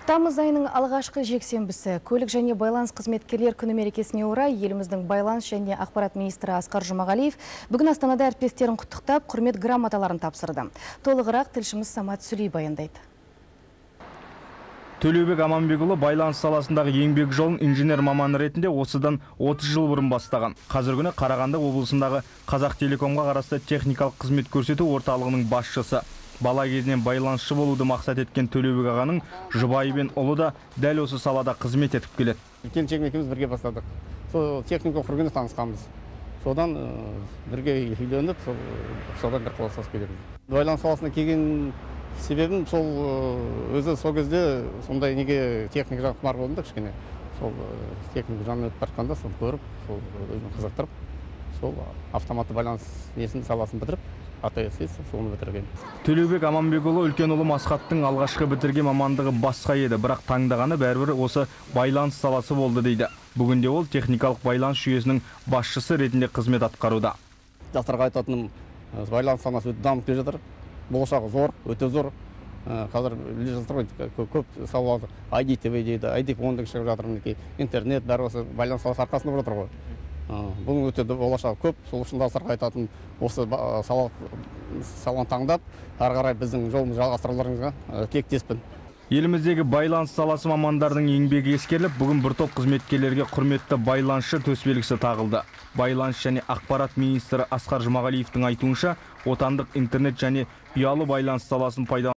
Тамыз айының алғашқы жексенбісі көлік және байланыс қызметкерлер күні мерекесіне орай еліміздің байланыс және ақпарат министрі Асқар Жұмағалиев бүгін Астанада әріптестерін құттықтап, құрмет грамоталарын тапсырды. Толығырақ тілшіміз Самат Сүлей баяндайды. Төлеубек Аманбекұлы байланыс саласындағы еңбек жолын инженер маманы ретінде осыдан 30 жыл бұрын бастаған. Қазіргі күні Қарағанды облысындағы Қазақтелекомға қарасты техникалық қызмет көрсету орталығының басшысы. Бала кезінен байланысшы болуды мақсат еткен Төлеубек ағаның жұбайы мен ұлы да дәл осы салада қызмет етіп келеді. Келіншегім екеуміз бірге бастадық. Сол техника құрғанда танысқанбыз. Содан бірге үйленіп, содан бір қолсыз келеміз. Байланыс саласына келген себебім сол өзі сол кезде сондай неге техника жағын құмар болдым да кішкене. Сол техника жағын өтіп бара сол көріп, сол өзім қызықтырып, сол автоматты байланыс несін саласын бітіріп, соны бітірген. Төлеубек Аманбекұлы үлкен ұлы Масхаттың алғашқы бітірген мамандығы басқа еді, бірақ таңдағаны бәрібір осы байланыс саласы болды дейді. Бүгінде ол техникалық байланыс жүйесінің басшысы ретінде қызмет атқаруда. Жастарға айтатыным, байланыс саласы өте дамып келе жатыр. Болашағы зор, өте зор. Қазір біле жатыр ғой, көп салалар IDTV дейді, ID-10 шығып жатыр, интернет бәрі осы байланыс саласы арқасында болып жатыр ғой. Бұның өте болашағы көп, сол үшін жастарға айтатын осы саланы таңдап, ары қарай біздің жолымызды жалғастыруларыңызға тілектеспін. Еліміздегі байланыс саласы мамандардың еңбегі ескеріліп, бүгін бір топ қызметкерлерге құрметті байланысшы төсбелгісі тағылды. Байланыс және ақпарат министрі Асқар Жұмағалиевтің айтуынша, отандық интернет және ұялы байланыс саласын пайдалануға